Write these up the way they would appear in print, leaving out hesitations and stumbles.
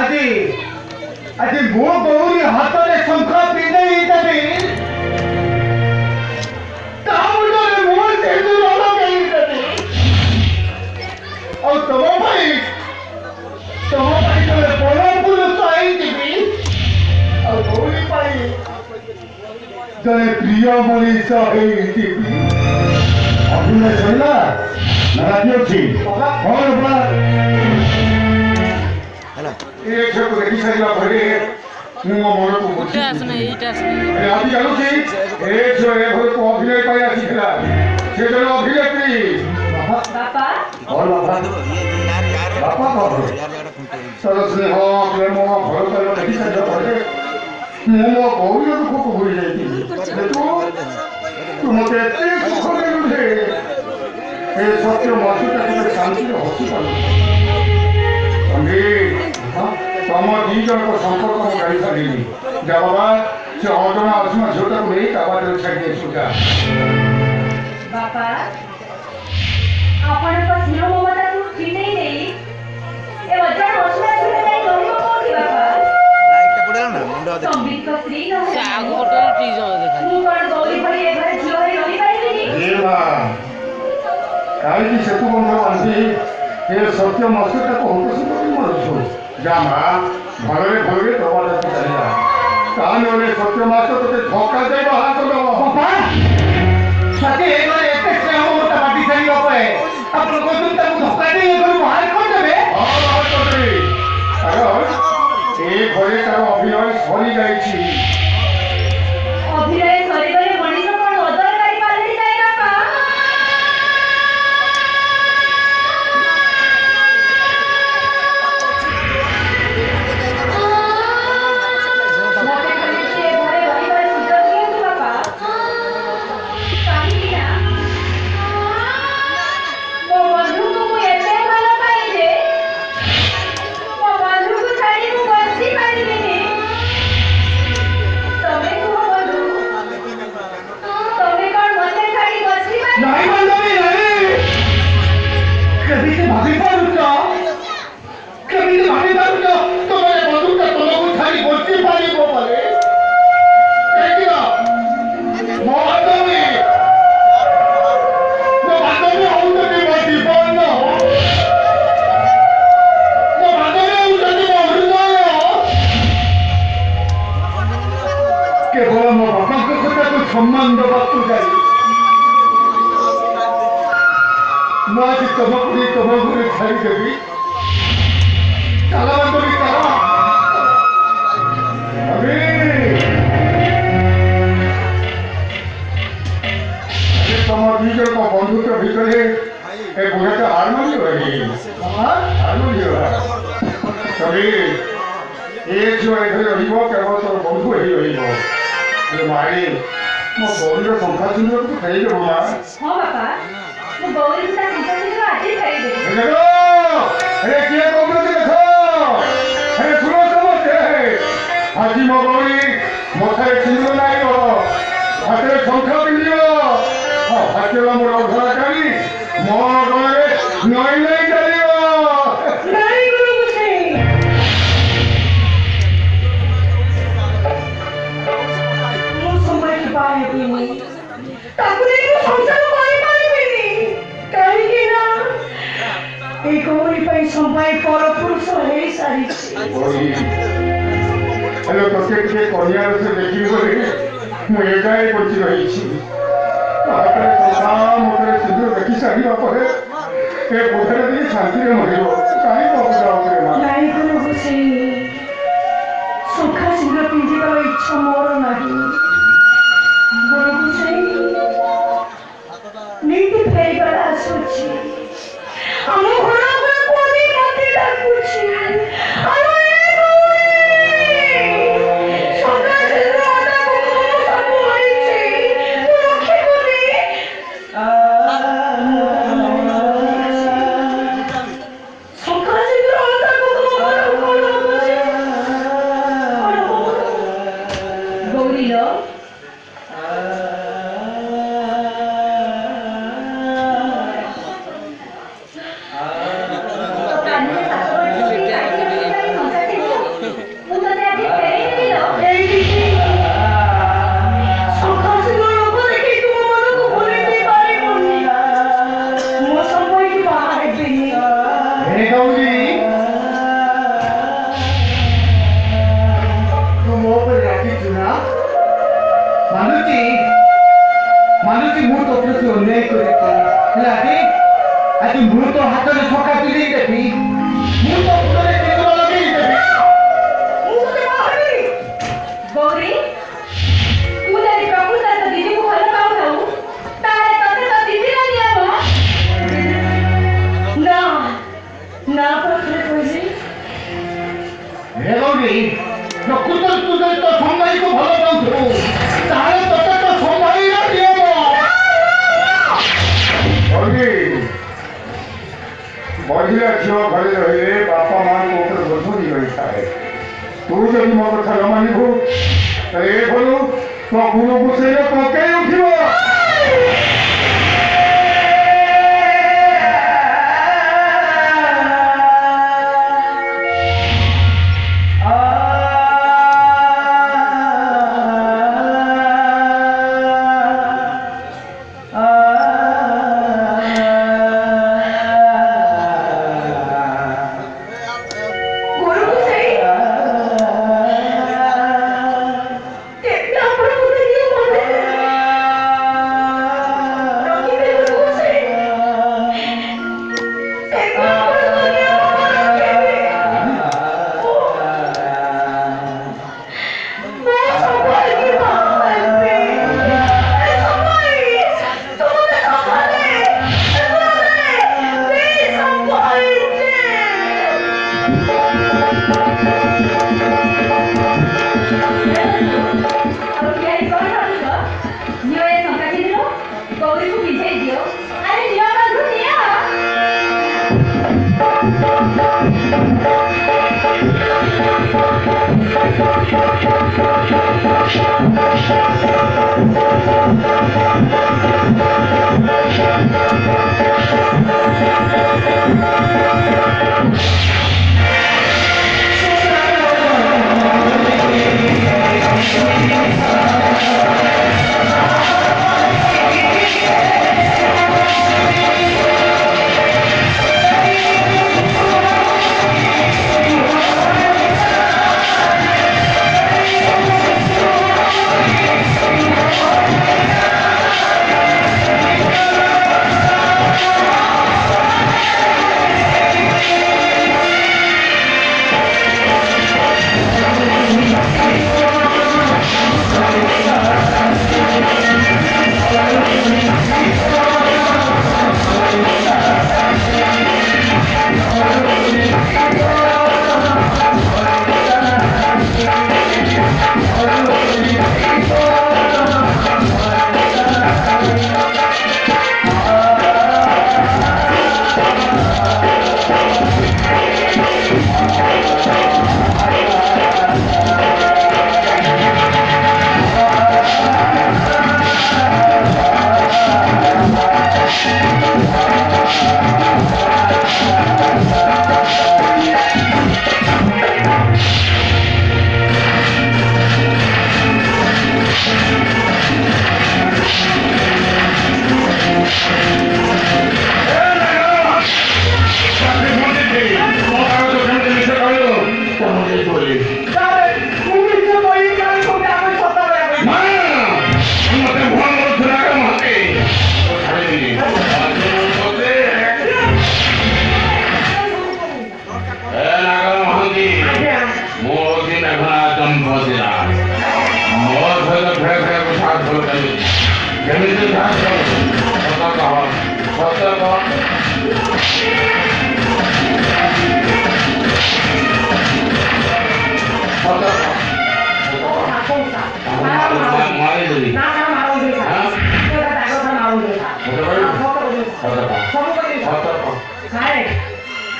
আজি আজি মো গৌৰী হাতৰে শঙ্খ পিন্ধাই দেবি তামুলৰে মোৰ তেজু লগাই দেবি আৰু তোমাৰ ভাই তোলে পলপুৰ চাই দিবি আৰু গৌৰী পাই জনে প্ৰিয় মনীষ হৈ দিবি অভিনয় সৰিলা নাৰাতি ଅଛି କଣ ବା ये छो को देखि सारिला भरे मु मन को बुझी आदि जानु छी ए छो ए भरे को अभिनय पाई आसीला से जन अभिनेत्री बापा और बापा बापा बापा सर स्नेह प्रेम भर कर देखि सारिला भरे मु मो गौरी को भूल जाई तू मते एते सुख देलु हे ए सत्य मासुटा के शांति हसी पालु तम दी जन को संपर्क को गाड़ी सारी जा बाबा से अजना असमा झोटा को नहीं काबा दे छाड़ दे सुजा बाबा आपण को सिरो ममता तू चिनै नहीं ए वजन असमा झोटा जाई गयो कोठी बाबा लाइट टा पड़ेला ना मुंडा दे संबित को फ्री न से आगो होटल चीज देखा तू कोन गौरी भरी ए घर जियो रे रही पाइबी ए बा काई की सेतु बंध आंती ए सत्य मासुटा को होतो सुतो मरछो जामा भलरे भलरे दबाला चलिया कानोले सत्य मास तो धोखा दे हाथ लो पापा सके एक बार एक से हम मोटा बाटी सही हो पाए अब को तुम तक धोखा दे ये कोई बाहर कर देबे हां बाहर कर दे अरे ए घरे तार अभिनय सरी जाई छी अभिनय सरी गले मनीष कोन अदर गाड़ी पालटी जाय बापा सम्मान दबा तू जाई माजी तमकुरी छाड़ी देवी काला बंदरी काला अभी अरे तम बीजर को बंधुत्व भीतर ए बुढ़ाटा हारमोनी रही हारमोनी तभी एक जो एथे रहिबो केवल तोर बंधु एही रहिबो मारी मो गौरी संख्या सुंदर तो खाई देबो मां हां बापा मो गौरी का संख्या सुंदर आज खाई देबो देखो अरे किए गौरी देखो अरे सुनो समझते आज मो गौरी मथारे सिंदूर लाइबो हाथे संख्या पिंदियो हाथे मोर अधरा काली मो गौरी नई नई चलियो नहीं गुरु सिंह मो समय के पाए भी ताकुरे को संसार पाई पाइबिनी काहे कि ना ए गौरी पई समय पर पुरुष हे सारी गौरी हेलो तोके के कन्या से देखी बोले मु एकाई पछी रही छी तापर संसार मोरे सिंदूर देखि सारी बापरे ए बुढ़ारे दी शांति रे मरियो काहे बाबू जाओ रे मां नहीं गुरु सिंह सुखा सिंह पिंजिबार इच्छा मोर नाही गुरु सिंह नीति फेरबार आसुची हम घोड़ा को कोनी मते डाकुची अरे सुखा सिंह आदा को सब होईची तू रखे कोनी सुखा सिंह आदा को गौरी लो ଭାବି ପ୍ରକୃତରେ ତୁ ଯଦି ତୋ ସମ୍ଭାଇକୁ ଭଲ ପାଉଥିବୁ ତାହେଲେ ତୋତେ ତୋ ସମ୍ଭାଇର ନିୟମ ବଢ଼ିଲା ଝିଅ ଘରେ ରହିଲେ ବାପା ମାଆଙ୍କ ଉପରେ ବୋଝ ରହିଥାଏ। ତୁ ଯଦି ମୋ କଥା ନ ମାନିବୁ ତାହେଲେ ଏ ଘରୁ ତୋ ଗୁରୁକୁ ସେଇରେ ପକେଇ ଉଠିବ।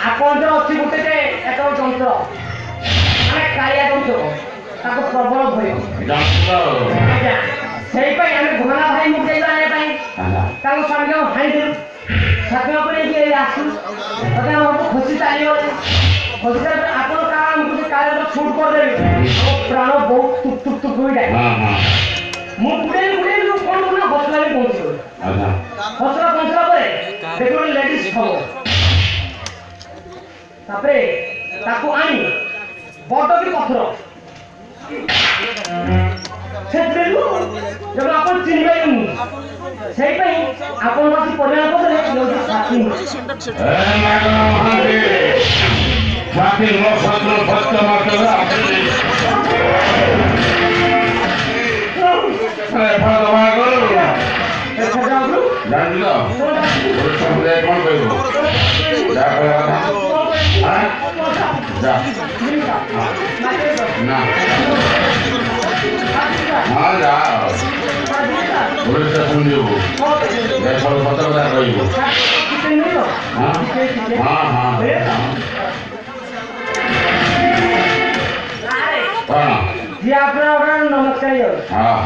ଆପଣ ଯୋଉ ଅଛି ଗୋଟେ ଏକ ଯନ୍ତ୍ର ମାନେ କାଳିଆ ଯନ୍ତ୍ର ତାକୁ ପ୍ରବଳ ଭୟ ଆଜ୍ଞା ସେଇପାଇଁ ଆମେ ଘୋଡ଼ା ଭାଇ ମୁକେଇବା ଆଣିବା ପାଇଁ ତାଙ୍କୁ ସାଙ୍ଗେ ହାଣିଦେଲୁ ସାଙ୍ଗେ ପରେ ଆସୁ ତତେ ଆମର ଖୁସି ଚାଲିବ ଖୁସି ଚାଲିଲେ ଆପଣ କାଳେ ଆମକୁ କାଳିଆ ଛୁଟ କରିଦେବେ ମୋ ପ୍ରାଣ ବହୁତ ଟୁକ୍ ଟୁକ୍ ଟୁକ୍ ହୋଇଯାଏ ମୁଁ ଗୁଡ଼େଇ କ'ଣ କଣ ହସଲା ବି ପହଞ୍ଚିବ ହସଲା ପହଞ୍ଚିଲା ପରେ ଦେଖି ଗୋଟେ ଲେଡିସ୍ ହବ ତାପରେ ତାକୁ ଆଣି ବଡ଼ ବି ପଥର ସେଥିରେ ଯେବେ ଆପଣ ଚିହ୍ନିପାରିବେନି ସେଇପାଇଁ ଆପଣ ବସି ପରିମାଣ କରିଦେଲେ ସାଥୀ जा ना हाँ जा पुलिस स्टेशन जीवु सब पता पता कहबू हाँ हाँ हाँ कौन जी आपना ऑर्डर नमस्कार हाँ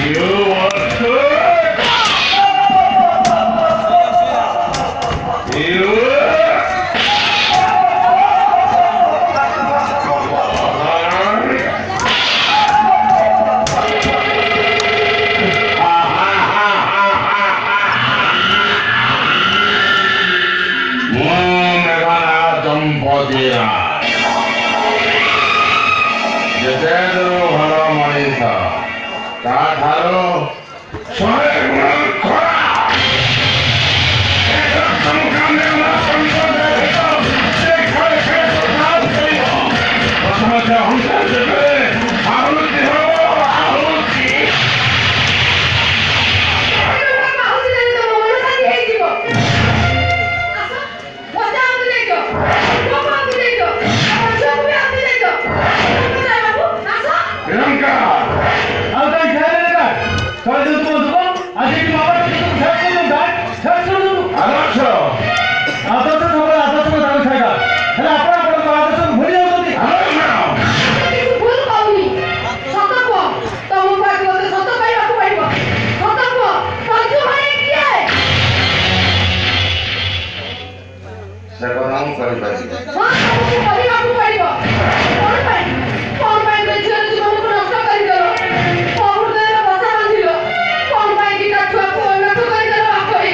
You are good. You. ଯେତେଦୂର ଭଲ ମଣିଷ ତାଠାରୁ 100 ଗୁଣ ଖରାପ। ଟଙ୍କା ନେଲା ସମ୍ପଦ ସେ ଘରେ ପ୍ରଥମେ ଅହଙ୍କାର ଦେବେ ଆହୁତି ହବ ଆହୁତି ପ୍ରିୟଙ୍କା ଆଉ କାଇଁ ଖାଇଲେ ନା କଣ ତୁମ ଦୁବ ଆଜି କି ମାମା ତୁମ ଖାଇ ତୁମ ଗାଁ ଛାଡ ଛାଡ ଆଦର୍ଶ ଆଦର୍ଶ ସବୁବେଳେ ଆଦର୍ଶ ତାକୁ ଖାଇବା ହେଲେ ଆପଣ ଆପଣଙ୍କ ଆଦର୍ଶ ଭୁଲି ଯାଉଛନ୍ତି ଭୁଲ କହୁନି ସତ କୁହ ତମ ପାଖରେ ମୋତେ ସତ କହିବାକୁ ପଡିବ ସତ କୁହ ସଞ୍ଜୁ ଭାଇ କିଏ ସେ କଥା ମୁଁ କହିପାରିବି ହଁ ତମକୁ କହିବାକୁ ପଡିବ କଣ ପାଇଁ ଝିଅର ଜୀବନକୁ ନଷ୍ଟ କରିଦେଲ ହୃଦୟର ବସା ବାନ୍ଧିଲ କଣ ପାଇଁ ଦିଟା ଛୁଆକୁ ଅନାଥ କରିଦେଲ ବାପ ହେଇ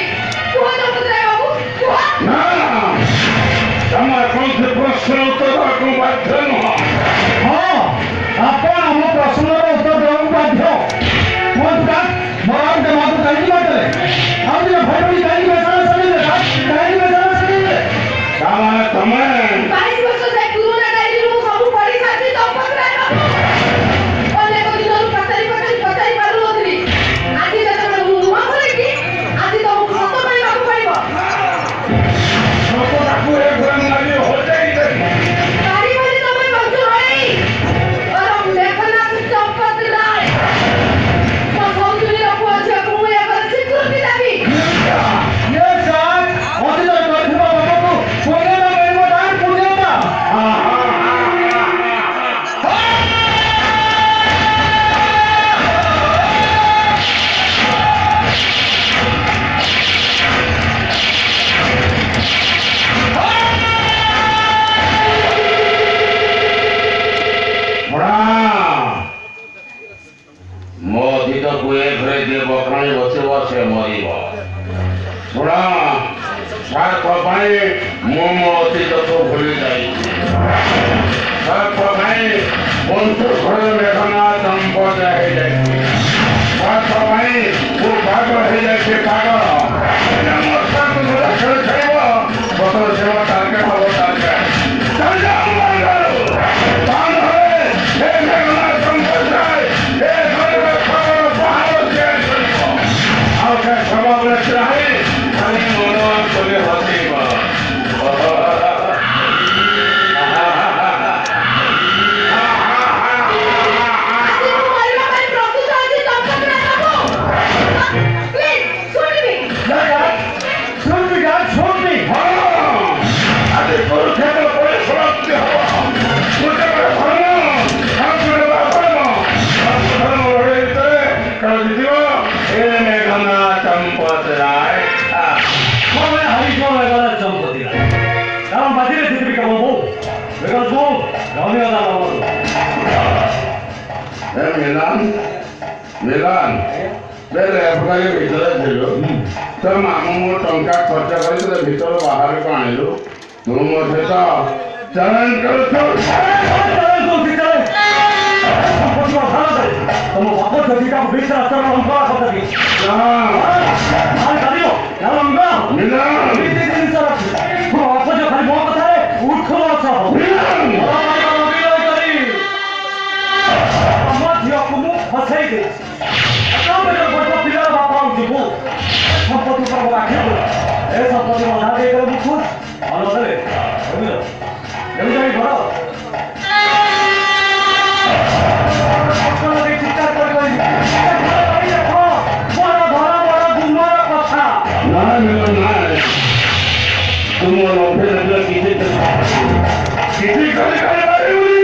କୁହ ଜଗତରାୟ ବାବୁ କୁହ ନା ତମ କୌଣସି ପ୍ରଶ୍ନ ଉତ୍ତର ଦେବାକୁ ବାଧ୍ୟ ନୁହଁ ହଁ ଆପଣ ଆମ ପ୍ରଶ୍ନର ଉତ୍ତର ଦେବାକୁ ବାଧ୍ୟ କୁହନ୍ତୁ କା ମୋର ଆଉ ଦେବାକୁ କାହିଁକି ବାଟରେ ଆଉ ଦିନ ଭାଇ ଭଳି କାହିଁକି ବେସାର ସରିଲେ କାହିଁକି ବେସାର ସରିଲେ ତାମାନେ ତମେ 22 ବର୍ଷ ଯାଏ ପୁରୁଣା ଡାଇରୀରୁ ମୁଁ ସବୁ ପଢି ସାରିଛି ଜଗତରାୟ ବାବୁ ଅନେକ ଦିନରୁ ପଚାରି ପାରୁନଥିଲି ଆଜି ଯେତେବେଳେ ମୁଁ ମୁହଁ ଖୋଲିଛି ଆଜି ତମକୁ ସତ କହିବାକୁ ପଡିବ ଲୋକଟାକୁ ଏ ଘରେ ଲାଗି ହଜାଇ ଦେବି ପାରିବନି ତମେ ମଞ୍ଜୁ ଭାଇ ମେଘନାଥ ଚମ୍ପତ ରାୟ ମୋ ସୌନ୍ଦର୍ଯ୍ୟ ପୁଅ ଝିଅକୁ ମୁଁ ଏ ଘରେ ସ୍ୱୀକୃତି ଦେବି ये साथ ଅତୀତରେ କରିଥିବା ବାପକୁ ପୁଣ୍ୟ ମିଳିବ ତାର ପୁଣ୍ୟତା ମୋ ଅତୀତକୁ ଏ ଘରେ ଯିଏ ବଖାଣି ବସିବ ସେ ମରିବ ଶୁଣ ସ୍ୱାର୍ଥ ପାଇଁ ମୁଁ ମୋ ଅତୀତକୁ ଭୁଲି ଯାଇଛି ସ୍ୱାର୍ଥ ପାଇଁ ବନ୍ଧୁ ଘରେ ମେଘନା ସମ୍ପଦ ହେଇଯାଇଛି ସ୍ୱାର୍ଥ ପାଇଁ ମୁଁ ପାଗଳ ହେଇଯାଇଛି ପାଗଳ ମୋ ସ୍ୱାର୍ଥ ଧରା ଖେଳ ଖେଳିବ ପ୍ରଥମେ ସେ ମୋ ଟାର୍ଗେଟ ହବ ଟାର୍ଗେଟ ଆଜି ମୁଁ ମରିବା ପାଇଁ ପ୍ରସ୍ତୁତ ଅଛି ଜଗତରାୟ ବାବୁ ପ୍ଲିଜ୍ ଶୁଣିବି ମିଲନ ବେଲେ ଏପରି ଭିତରେ ଥିଲୁ ତ ମାମୁଁ ମୋ ଟଙ୍କା ଖର୍ଚ୍ଚ କରି ତୋତେ ଭିତରୁ ବାହାରକୁ ଆଣିଲୁ ତୁ ମୋ ସହିତ ଚାଲାଣ କରୁଛୁ ତମ ବାପ ଯଦି ଭିତରେ ଆଚରଣ ଲଙ୍କା କଥା ଜିନିଷ ଅପଜ ଖାଲି ମୋ କଥାରେ ଉଠ ଆମ ଝିଅକୁ ମୁଁ ଫସେଇ ଦେଇଛି किसी को निकाले मारे हुई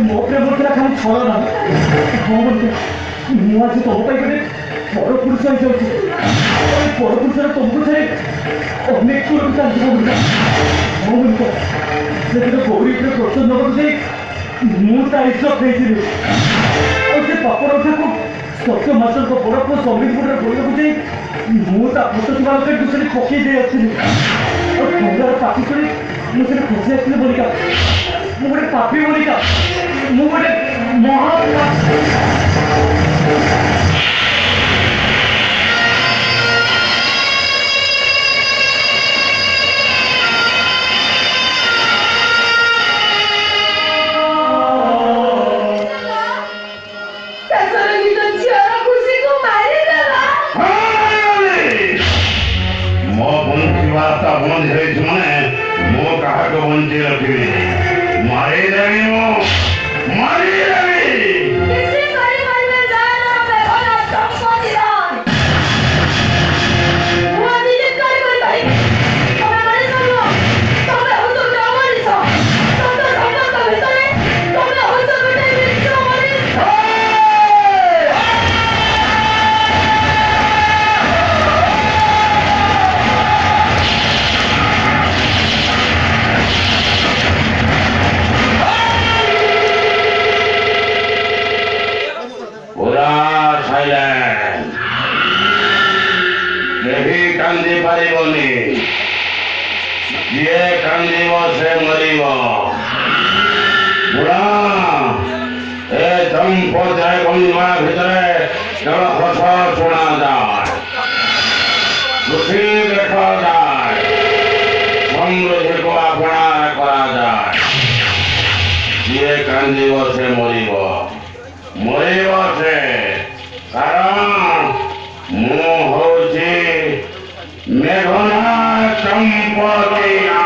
ମୋ ପ୍ରେମ ଥିଲା ଖାଲି ଛଳ ନା ହଁ ବୋଧେ ମୁଁ ଆଜି ତମ ପାଇଁ ଗୋଟେ ବଡ଼ ପୁରୁଷ ହେଇଯାଉଛି ବଡ଼ ପୁରୁଷର ତମକୁ ଛାଡ଼ି ଅନେକ ଦୂରକୁ ଚାଲିଯିବ ବୋଲିକା ହଁ ବୋଲିକା ସେଦିନ ଗୌରୀ ଉପରେ ପ୍ରଚଣ୍ଡ ନେବାକୁ ଯାଇ ମୁଁ ତା ଇଜ୍ଜତ ଦେଇଥିଲି ଆଉ ସେ ପାପରଠାକୁ ସତ୍ୟ ମାଷ୍ଟରଙ୍କ ବଡ଼ ପୁଅ ସମ୍ବିତପୁରରେ ବୋଲିବାକୁ ଯାଇ ମୁଁ ତା ଫଟୋ ଥିବା ଲୋକେ ସେଠି ପକେଇ ଦେଇ ଆସିଥିଲି ଆଉ ଟଙ୍କାର ପାଟି କରି ମୁଁ ସେଠି ଖସି ଆସିଥିଲି ବୋଲିକା ମୁଁ ଗୋଟେ ପାପି ବୋଲିକା ମୁଁ ଗୋଟେ ମହା बंद है मो कहा बंचे रखी मारे रवि मारे रवि ये कांदीव से मरीव बुढ़ा ए चंपदाय बंधुआ भितरे केवल हस शुणा जाए दुखी देखा जाए समृद्धि को अपना करा जाए ये कांदीव से मरीव से कारण मु होची मेघना चंपतिया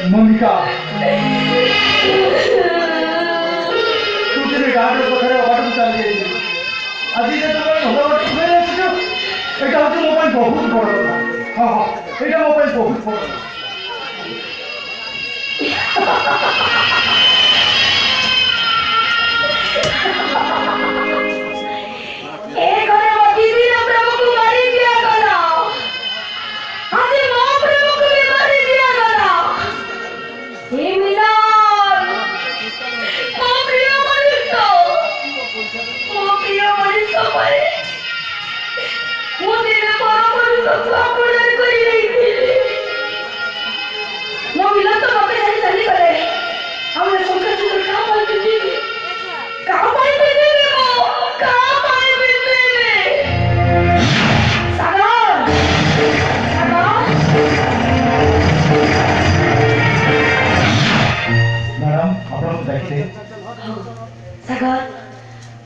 मोनिका तू तेरे गार्डन पाखे वाटर चली जाइए आज जो भगवान फेर आस यहाँ हूँ मो बहुत बड़ कथा हाँ हाँ यहाँ मो बहुत बड़ देखते सागर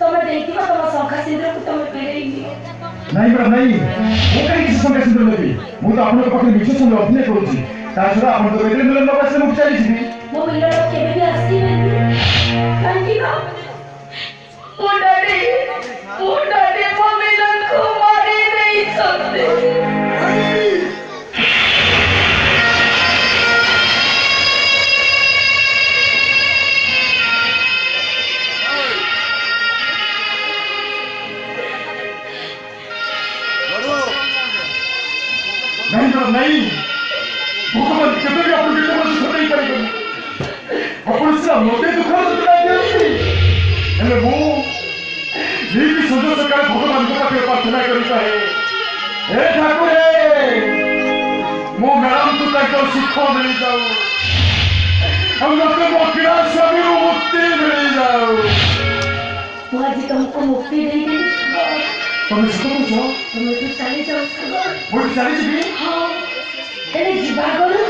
तमे देखिबा तम शंखा सिंदूर को तमे फेरेइनी नहीं मैडम नहीं वो कहीं किसी संगे सिंदूर नहीं मु तो आपन पाखे मिछ संगे अभिनय करूची ता छडा आपन तो बेटले मिलन न पासे मु चली छी मो मिलन केबे भी आसीबे काहे ना मो डैडी मो मिलन को मारी नहीं सकते नहीं मैडम नहीं भगवान केबे भी आपन बेटे मन सुन नहीं पाएगा आपन से मोटे दुख तो दिया हेले मु नीति सुंदर सरकार भगवान को पाखे प्रार्थना करता है हे ठाकुर मो मैडम को तक सुख मिल जाओ हम लोग को मोकिला सभी मुक्ति मिल जाओ तू आज तुमको मुक्ति दे देगी तुम सुख पूछो तुम तो चले जाओ सागर वो चली जी हाँ तेरे जीवा करो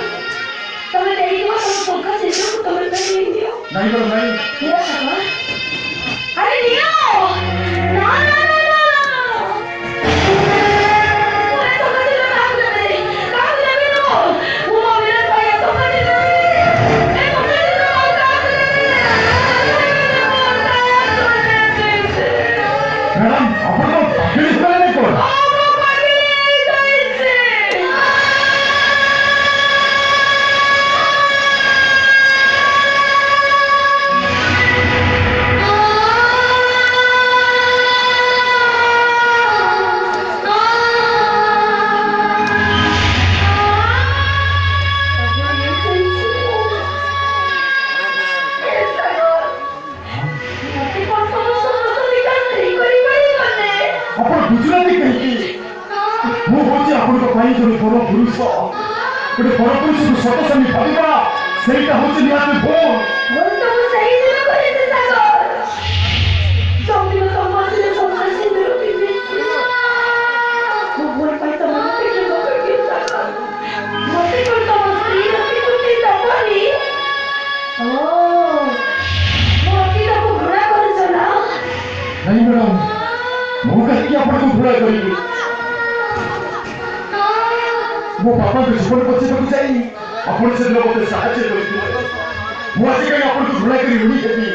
तमे देखिबा तम शंखा सिंदूर को तमे फेरेइनी नहीं मैडम नहीं मेरा सागर अरे नियो ना ना ना ना ओए तो कति लोग काम ले नो वो मेरे भाई तो कति नहीं ए तो कति लोग काम मैडम अपन को पुलिस वाले नहीं कौन गुजराती कहीं वो होची आपण को पाई जो बड़ पुरुष गोटे बड़ पुरुष को सत समी भाबा सेटा होची निहाते भोर तो सही दिन करे से सागर जल्दी में समाज में शंखा सिंदूर पीबे वो बोल पाई तो मत के को के सागर मत को तो स्त्री रखी कुटी तपनी ओ मोती तो घुरा कर चला नहीं मैडम मु कहीं आपण को घुरा करी मो पापा के जीवन बचे तो जाई आपण से लोग के सहायता करी मु आज कहीं आपण को घुरा करी उनी खेती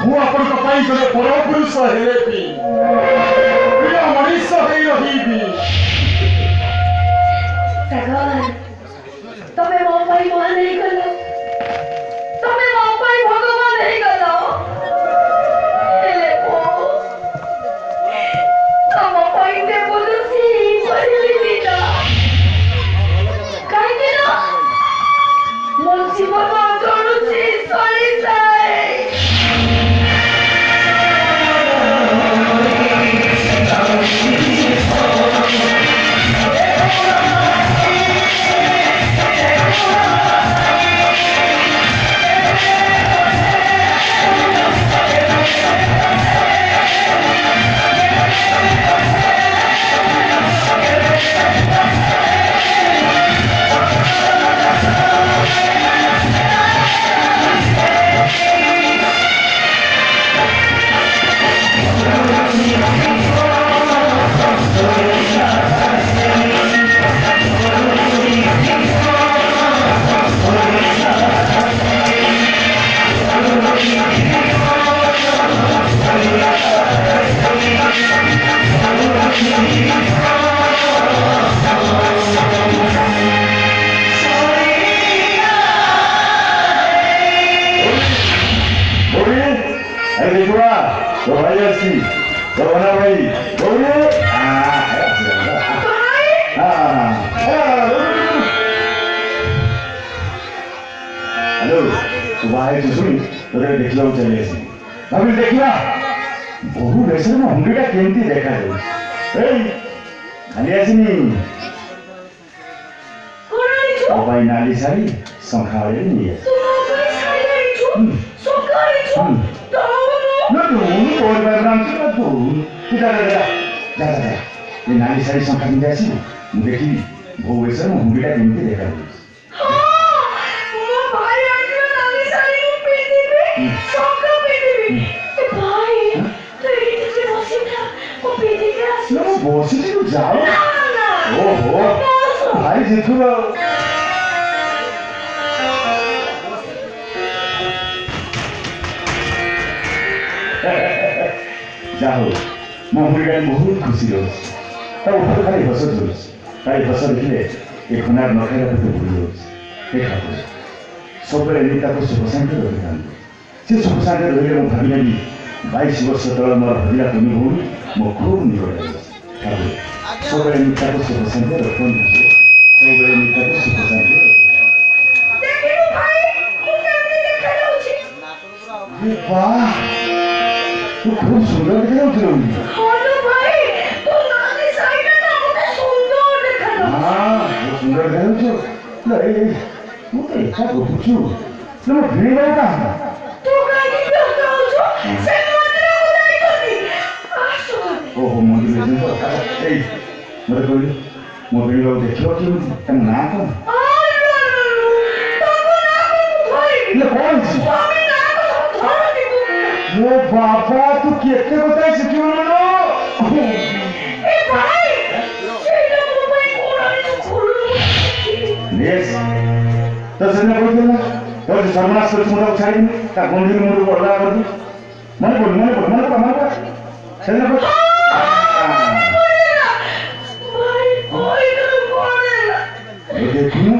मु आपण को पाई जने बड़ पुरुष हेले पी प्रिय मनीष हेई रहीबी सागर तमे मो पाई मान नहीं कलो तमे मो पाई भगवान नहीं कलो तो भाई ऐसी तो बना भाई बोलिए हेलो तो भाई तो सुनी तो देख लो चले ऐसी अभी देखिए बहु वैसे में हम बेटा केंती देखा है ए खाली ऐसी नहीं तो भाई नाली सारी संखावे नहीं है no por verdad tú kita जा ये नाली सारी संख्या में जैसी मुझे देखी वो वैसे में हुंडीटा केंती देखा है हां वो भाई आंटी नाली सारी को पीती पे ବସିଛୁ ଯାଅ ଓହୋ ଭାଇ ଜିତୁ ଯାହା ହଉ ମୋ ମୁଣ୍ଡରେ ବହୁତ ଖୁସି ରହୁଛି ତା ଉପରେ ଖାଲି ହସ ଧରୁଛି ଖାଲି ହସ ଦେଖିଲେ ଏ ଖନାର ନ ଖାଇଲା କେତେ ଭୁଲି ଯାଉଛି ଏ ଠାକୁର ସବୁବେଳେ ଏମିତି ତାକୁ ସୁଖ ଶାନ୍ତି ରହିଥାନ୍ତି ସେ ସୁଖ ଶାନ୍ତି ରହିଲେ ମୁଁ ଭାବିନେବି 22 ବର୍ଷ ତଳେ ମୋର ହଜିଲା ତୁମି ଭଉଣୀ ମୋ ଖୁବ୍ ନିକଟ ଠାକୁର ସବୁବେଳେ ଏମିତି ତାକୁ ସୁଖ ଶାନ୍ତି ରଖନ୍ତୁ ସବୁବେଳେ ଏମିତି ତାକୁ ସୁଖ ଶାନ୍ତି ବାଃ ତୁ ଖୁବ୍ ସୁନ୍ଦର ଦେଖାଯାଉଥିଲୁ ସୁନ୍ଦର ଦେଖାଯାଉଛୁ ମୁଁ ତ ଏକା ଗପୁଛୁ ମୋ ଭିଣି ବାବୁ କାହା ଓହୋ ମନ୍ଦିର ଏଇ ମୋତେ କହିଲୁ ମୋ ଭିଣି ବାବୁ ଦେଖିବ କେମିତି ତାଙ୍କ ନାଁ କ'ଣ ମୋ ବାବା ତୁ କେତେ କଥା ଶିଖିବୁ तो सेना बोल देना और सर्वनाश कर मुंडा उठाई ता गंभीर मुंडू को अल्लाह कर दी मन बोल सेना बोल ये देखू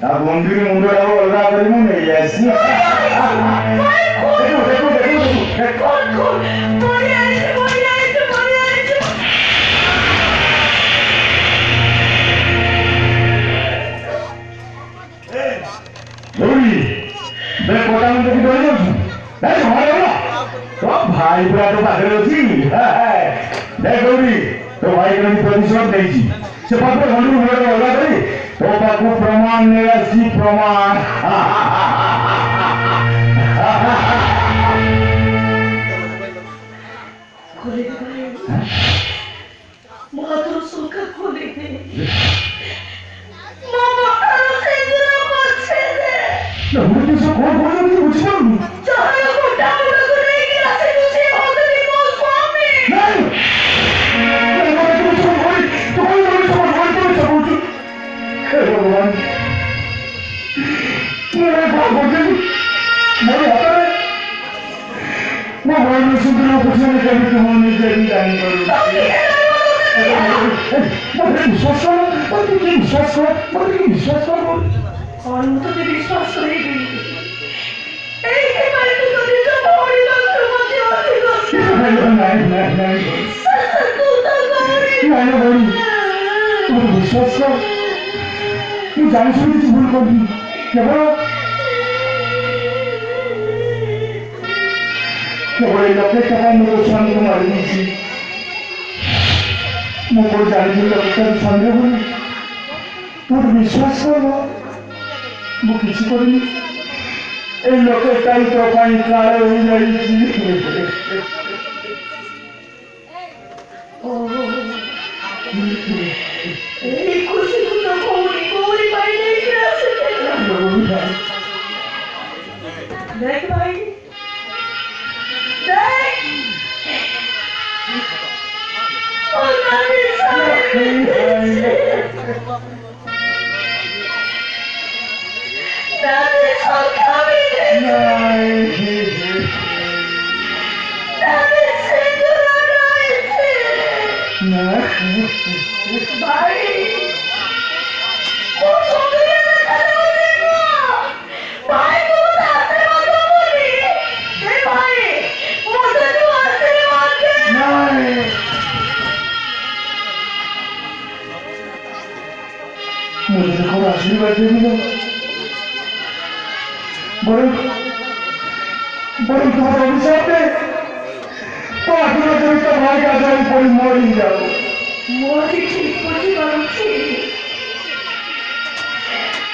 ता गंभीर मुंडू को अल्लाह कर मु नहीं ऐसी देखो मैं कोटा में देखी डोली जाऊँ नहीं हमारे वाला तो भाई पूरा तो पागल होती नहीं गौरी तो भाई को नहीं प्रतिशत नहीं थी से पापा घंटू मेरे वाला करी तो पापा प्रमाण मेरा सी प्रमाण मात्र सुखा खोले मुझे सब कौन मुझे कुछ नहीं चाहे को डाउन करने की रास्ते तुझे होते नहीं वो स्वामी नहीं तो कोई हे भगवान मेरे को बोले मेरे हाथ में मैं में सुंदर कुछ नहीं कभी तो होने जैसी जानी करूँ मैं विश्वास कर और मुझे विश्वास करेगी एक बार तो तुझे बड़ी बात मत नहीं तू तो गौरी नहीं तू विश्वास कर तू जान सुन तू भूल कर दी केवल लपटे का मेरे स्वामी को मार दी थी मैं कोई जान नहीं लगता संदेह बोली तू विश्वास कर ମୁଁ କିଛି କରିନି ଏ ଲୋକେ କାଇତ ପାଇଁ କାଳେ ହୋଇଯାଇଛି ଏଇ ଖୁସିକୁ ତ ଗୌରୀ ଭାଇ ନେଇକି ଆସିଥିଲା देख भाई देख मुझे देखो आशीर्वाद दे दो बड़े तुम्हारे अभिशाप है तो आखिर में तो भाई का जान कोई मर ही जाओ मोरी ठीक मुझे मालूम थी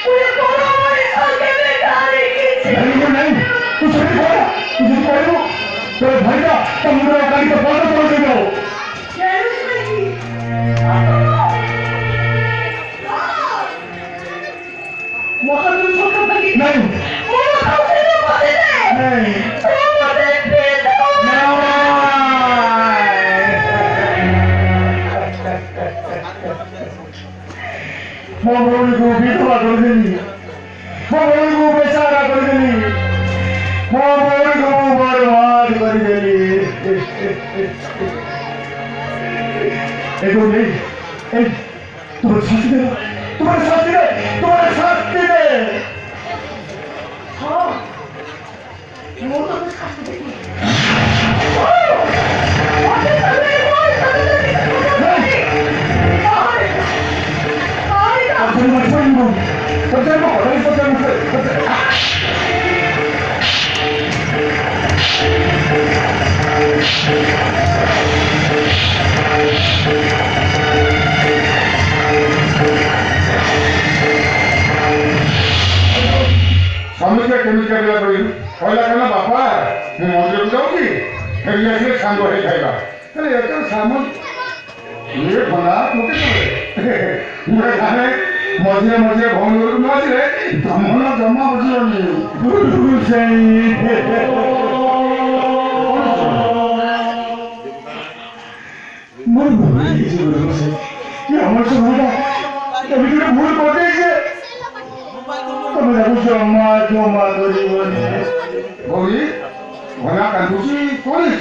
पूरे कोरोना में आगे में गाड़ी की नहीं तू सही बोला तुझे कहूं तो भाई का तुम मेरा गाड़ी का बंद कर दे जाओ नहीं ମୋ ଭଉଣୀକୁ ବିଧବା କରିଦେଲି, ମୋ ଭଉଣୀକୁ ବେସାରା କରିଦେଲି, ମୋ ଭଉଣୀକୁ ବର୍ବାଦ କରିଦେଲି। ଏଗୋ ନେଇ ତୁମର ଶାସ୍ତି ଦେ, ତୁମର ଶାସ୍ତି ଦେ, ତୁମର ଶାସ୍ତି ଦେ। ହଁ ମୁଁ ତତେ ଶାସ୍ତି ଦେବି। समीक्षा केमी कहला कहना बापा मु मंदिर को जाऊँगी फेरी आसिले सांग हो खाइबा कहले एत सामन ये बना मुझे गाने मझे मझे भौणी घर मझे ब्राह्मण जमा भूल कर जमा जमा भौणी भना कांदुची कौन है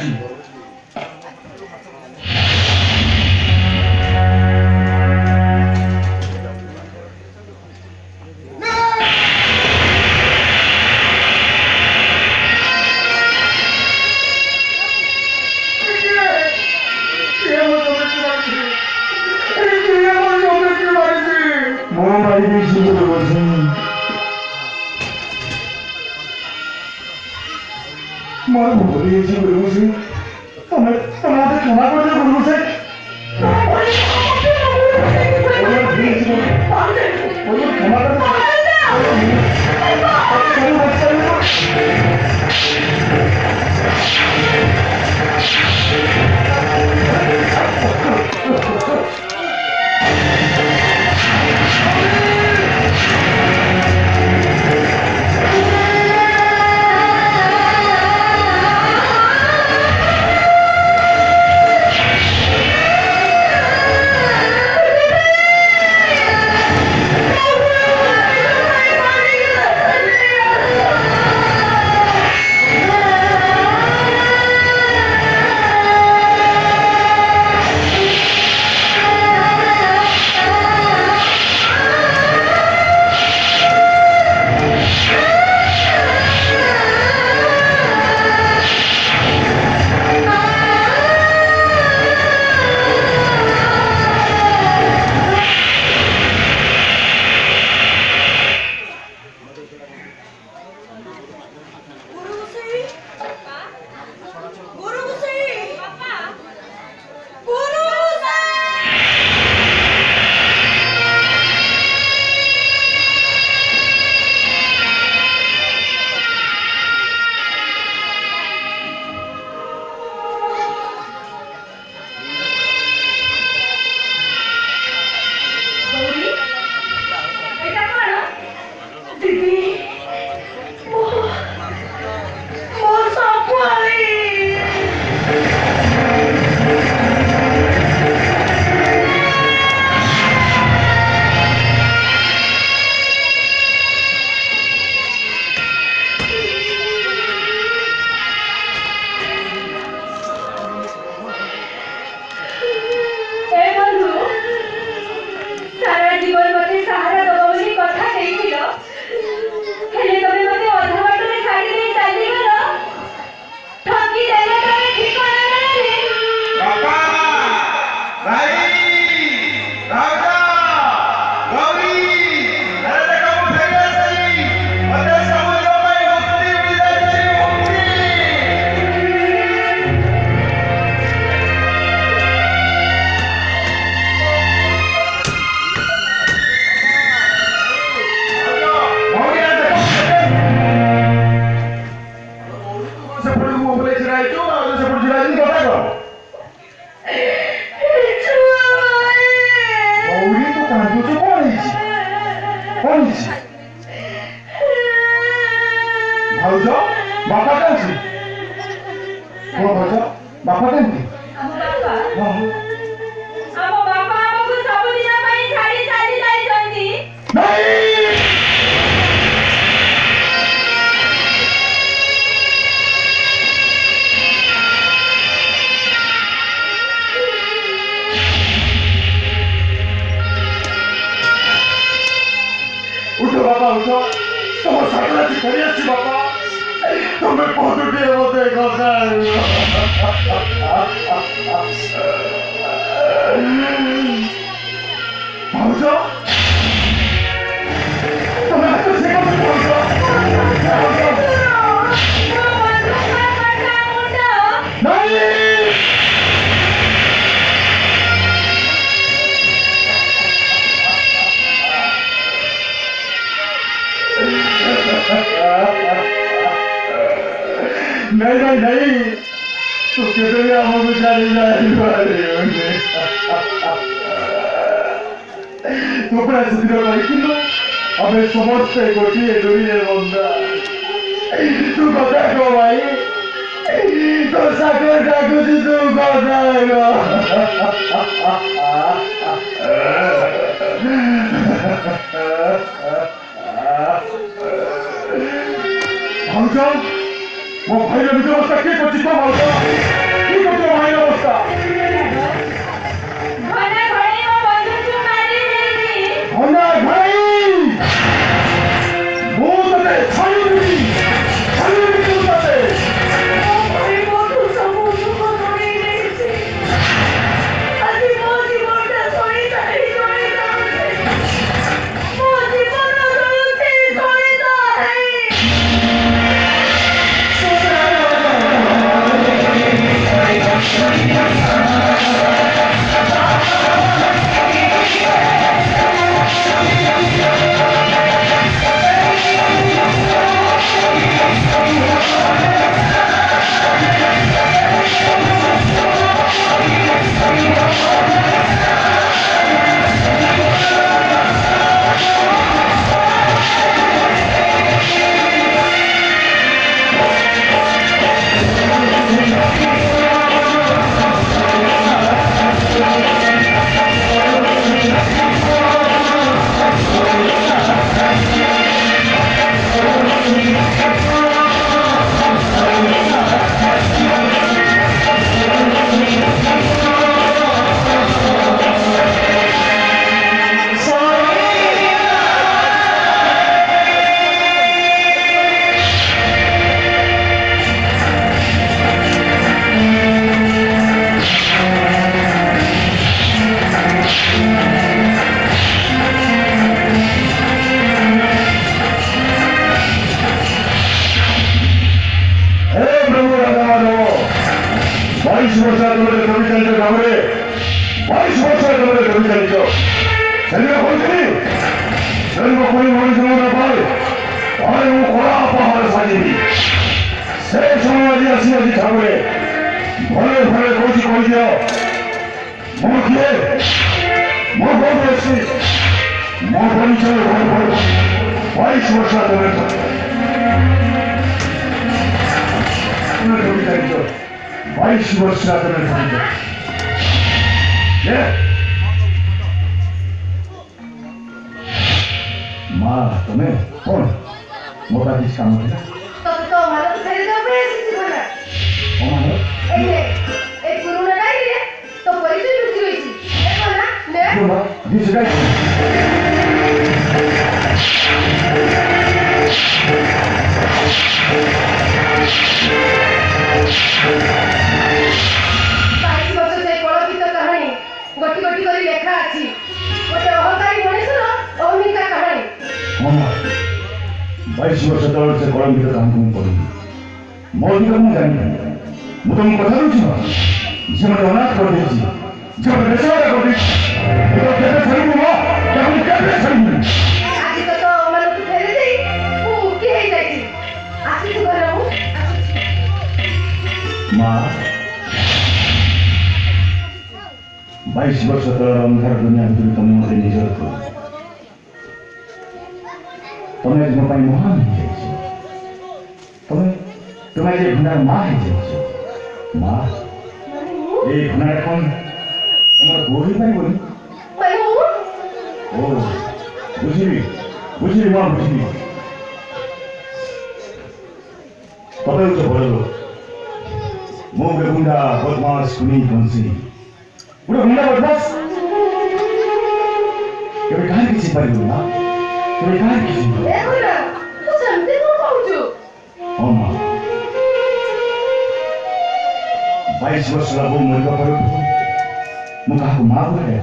भाउज बापा कौन वो भाउज बापा केमती ଆମ ବାପା ଆମକୁ ସବୁଦିନ ପାଇଁ ଛାଡ଼ି ଚାଲି ଯାଇଛନ୍ତି। ଆଜି ଫେରି ଆସିଛି ବାପା ତମେ ପଦୁଟିଏ ମତେ କଥା ଭାଉଜ ତମେ ହାତ ସେ କଥା ନାଇଁ नहीं नहीं नहीं तू कितने हमको जाने जाए तू पूरा सुधीर भाई किलो हमें समझते गोटी डोरी बंदा तू कथा कहो भाई तो सागर डाकू जी तू कथा भाई ମୋ ଭାଇର ନିଜ ଅବସ୍ଥା କିଏ କରିଛି ତ ଭାଉଜ କିଏ କରିଛି ମୋ ଭାଇର ଅବସ୍ଥା ଭନା ଭାଇ ମୁଁ ତତେ ଛାଡ଼ିବି ତୁ ତତେ देखो ना तू समझे को 22 वर्ष लगो मरिବା पर मु काको मां बोले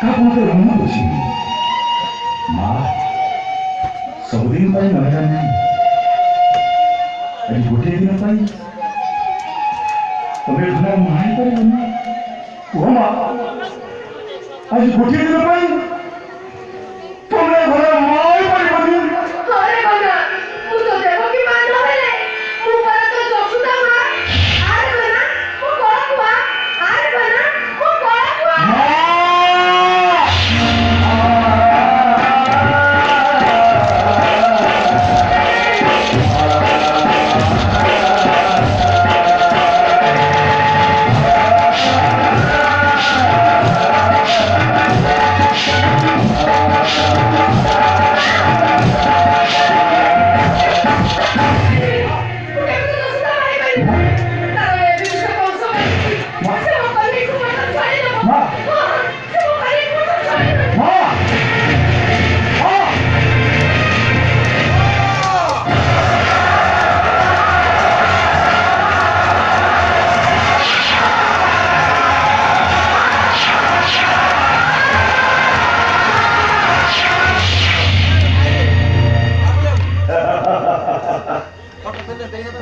काको मते मन बुझी मां सबदिन पाई न जाने अरे गोटे दिन पाई तमे घना माई पर ओ मां आज गोटे दिन पाई तमे घना माई पर बनी अरे बना तू तो देखो कि मान न हेले तू पर तो जोसुदा मां अरे बना तू कोला हुआ अरे बना तू कोला हुआ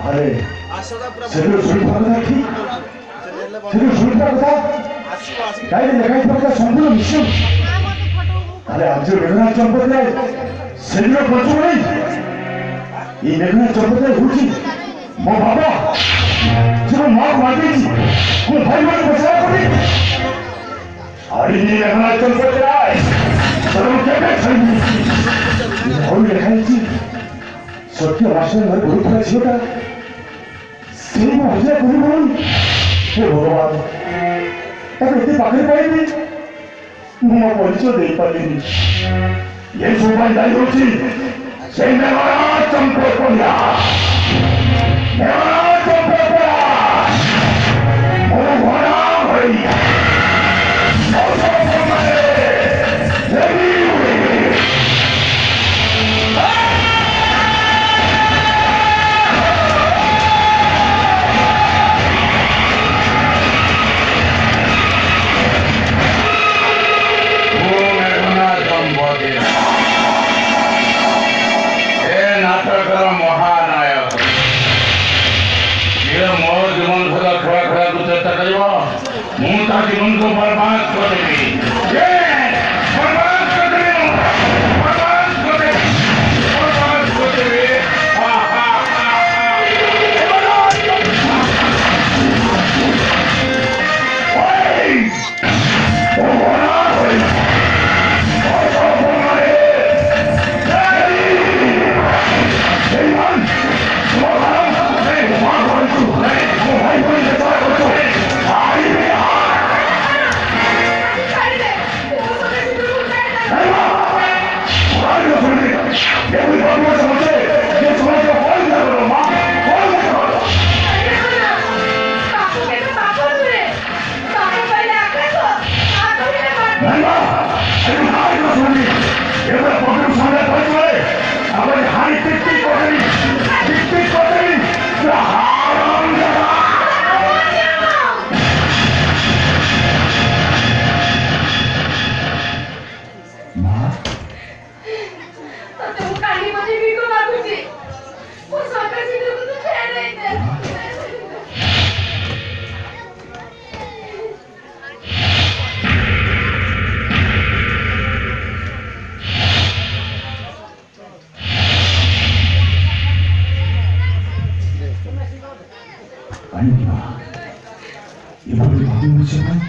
अरे सेलो सुविधा कथा ठीक सेलो सुविधा कथा काई लगाई पक्का संपूर्ण विश्व अरे आज जो मेघना चंपत है सेलो पहुंचो नहीं ये मेघना चंपत है हुची मो बाबा जब मां माटी थी वो भाई को बचा करी अरे ये मेघना चंपत है चलो क्या कर सकती और लिखाई थी सत्य राष्ट्र घर गुरुकुल झीटा से हजा करी बोल हे भगवान तब इतने पाखरे पाइबी मो परिचय दे पालिनी ये शोभा जाई होची से मेरा चंपे कोया मेरा चंपे कोया ओ भरा भैया ओ सब मरे देवी जीवन को बर्बाद कर देगी बर्बाद कर देगी बर्बाद कर देगी बर्बाद कर देगी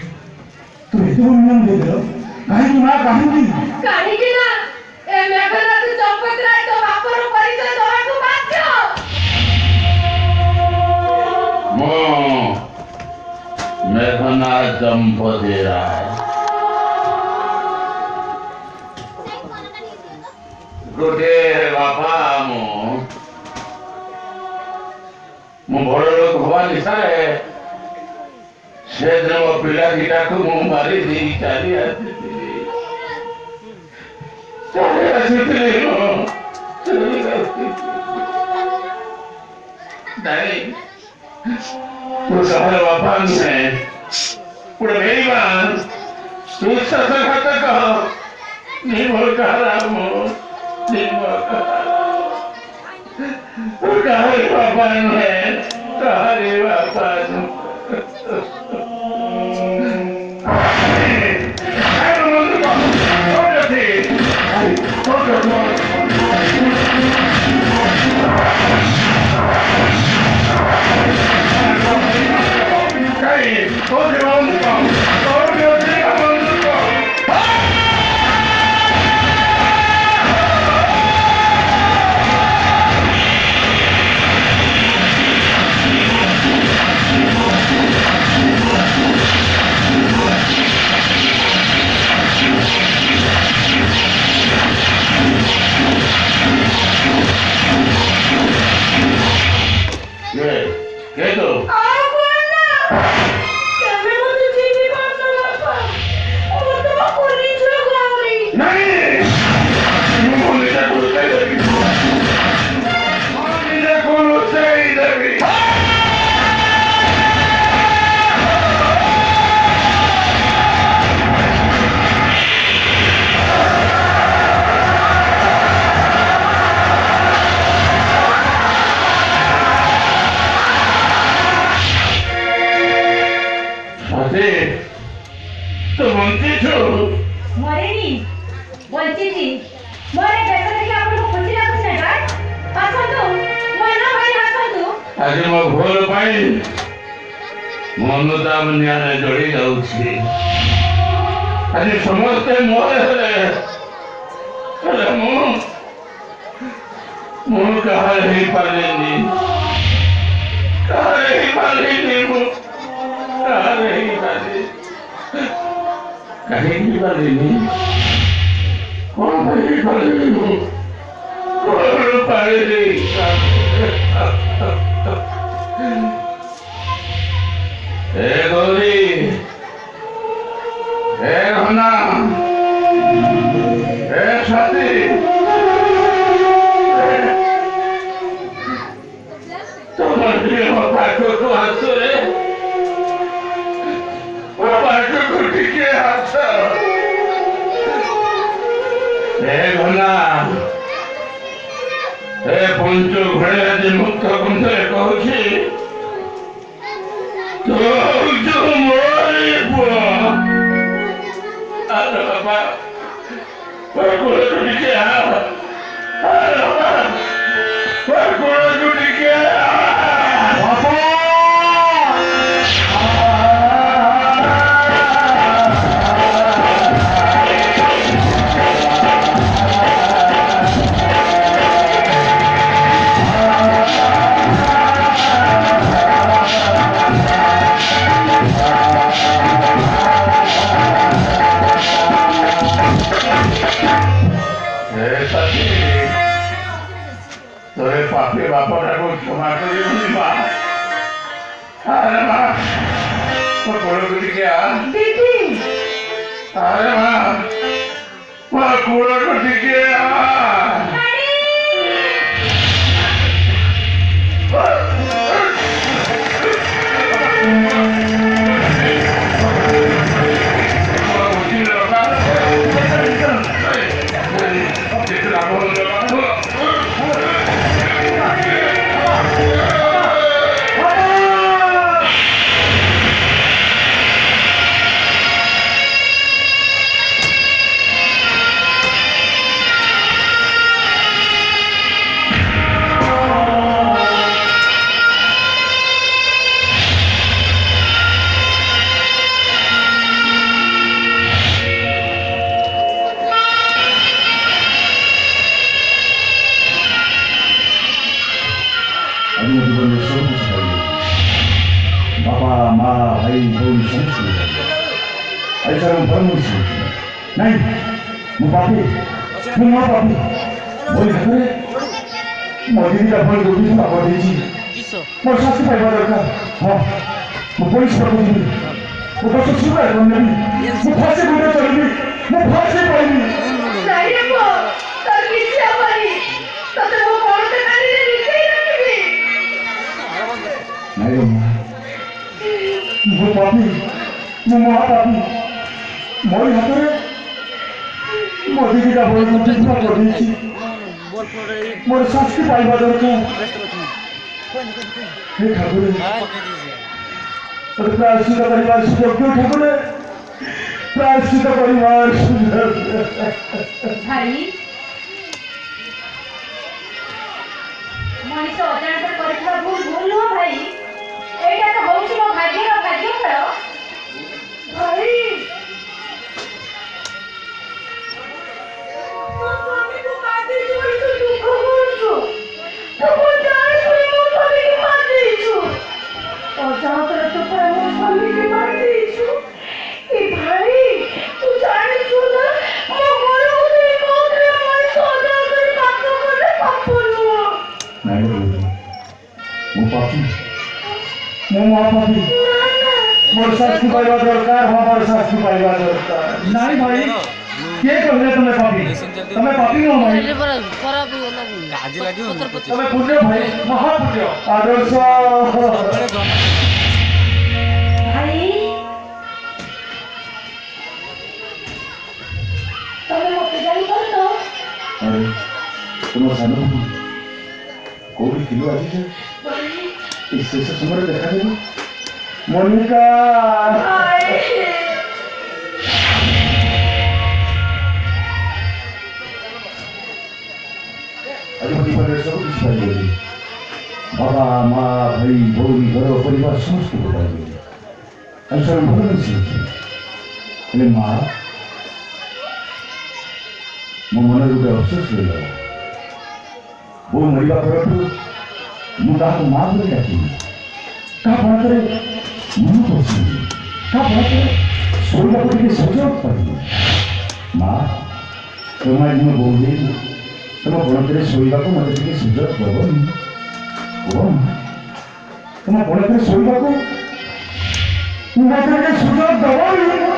तो ये तो नियम दे दो कहीं मां कहीं ना ए मेघना तू चंपत राय तो बापर परिचय दवा को बाध्य मो मेघना चंपती राय गोटे बापा मो बड़ लोक हवा निशारे से दिन मो पिला दिटा को मु मारी दी चली आसीली नहीं तू कहर बापा है पुढे बेईमान तू सतघातक निर्मळ करामो निर्मळ तू कहर बापा है कहरे बापा आज मो भोर पाई मनता न्याय जोड़ी जाऊँ आज समस्ते मोरे हेले मु कहार ही पारेनी मु कहार ही पारे कहीं पारेनी कौन ही पारेनी मु कौन पारेनी ए गौरी ए होना ए साथी तुम्हारे पाटो को हाथ रे वो पाटो को टिके हाथ ए होना ए पंचो घड़े आज मुक्त कुंडले कहूची तो जो मोरी पुआ अरे बाबा परकुल टूटी आ अरे बाबा परकुल टूटी आ बाबा तोरे पापे बापा को क्षमा करी मां अरे मां वो कोड़ो टूट गया दीदी अरे मां वो कोड़ो टूट गया बाबा माँ भाई बहन समझ ऐसा नहीं मु पापी मु माँ पापी बोल घरे मो दीदी का फोन दूसरी से बाबा दीजिए मोर शास्त्री पाइबा दरकार हाँ मु पुलिस पर दूसरी मु बस सुबह करने भी मु फांसी गुंडे चलनी मु फांसी पाइनी नहीं रे वो तर किसी हमारी तब वो कौन से नारी ने लिखे ही रखी नहीं ମୁଁ ପାପି ମୁଁ ମହାପାପି ମୋରି ହାତରେ ମୋ ଦିଦିଟା ବଳକୁ ଟିଫିନ କରିଦେଇଛି ମୋର ଶାସ୍ତି ପାଇବା ଦରକାର ହେ ଠାକୁର ପ୍ରାୟଶ୍ଚିତ କରିବାର ସୁଯୋଗ ଠାକୁର ପ୍ରାୟଶ୍ଚିତ କରିବାର ସୁଯୋଗ ଭାଇ ମଣିଷ ଅଜାଣତରେ କରିଥିବା ଭୁଲ ନୁହଁ ଭାଇ ଏଇଟା ତ ହଉଛି ମୋ ଭାଗ୍ୟର ଭାଗ୍ୟ ଖେଳ ଭାଇ ମୋ ସ୍ୱାମୀକୁ ମାରିଦେଇଛୁ ବୋଲି ତୁ ଦୁଃଖ କରୁଛୁ ତୁ କଣ ଜାଣିଶୁଣି ମୋ ସ୍ୱାମୀକୁ ମାରିଦେଇଛୁ ଅଜାଣତରେ ତୁ ପୁରା ମୋ ସ୍ୱାମୀକୁ ମାରିଦେଇଛୁ ଏ ଭାଇ ତୁ ଜାଣିଛୁ ନା ମୋ ଘରକୁ ଦେଇ କହୁଥିଲେ ମଣିଷ ଅଜାଣତରେ ପାପ କଲେ ପାପ ନୁହଁ ନାଇଁ ମୁଁ ପାପି ମୁଁ ମହାପାପି ମୋର ଶାସ୍ତି ପାଇବା ଦରକାର ହଁ ମୋର ଶାସ୍ତି ପାଇବା ଦରକାର ନାଇଁ ଭାଇ କିଏ କହିଲେ ତମେ ପାପି ନୁହଁ ଭାଇ ଖରାପ ହେଇଗଲା ଆଜି ଲାଗିବ ତମେ ପୁଣ୍ୟ ଭାଇ ମହାପୁଣ୍ୟ ଆଦର୍ଶ ଭାଇ ତମେ ମତେ ଜାଣିପାରୁନ ଆରେ ତୁମ ସାନ କୋଉଠି ଥିଲୁ ଆଜି ସେ এই শেষ সময় দেখা দেবে মনিকা আজ পরিবারের সব কিছু পাইবে বাবা মা ভাই ভৌরি ঘর পরিবার সমস্ত পাইবে আমি সব ভালো মিশিয়েছি ହେଲେ ମା ମୋ ମନରେ ଗୋଟେ ଅଫସୋସ ରହିଗଲା ବୋଉ ମରିବା ପରଠୁ ମୁଁ ତାହାକୁ ମା ବୋଲି ଡାକିବି କାହା ପଣତରେ ମନ ପଶିବି କାହା ପଣତରେ ଶୋଇବାକୁ ଟିକେ ସୁଯୋଗ ପାଇବି ମା ତମେ ଆଜି ମୋ ବୋଉ ଦେଇ ତମ ପଣତରେ ଶୋଇବାକୁ ମୋତେ ଟିକେ ସୁଯୋଗ ଦେବନି କୁହ ମା ତମ ପଣତରେ ଶୋଇବାକୁ ମୋତେ ଟିକେ ସୁଯୋଗ ଦେବନି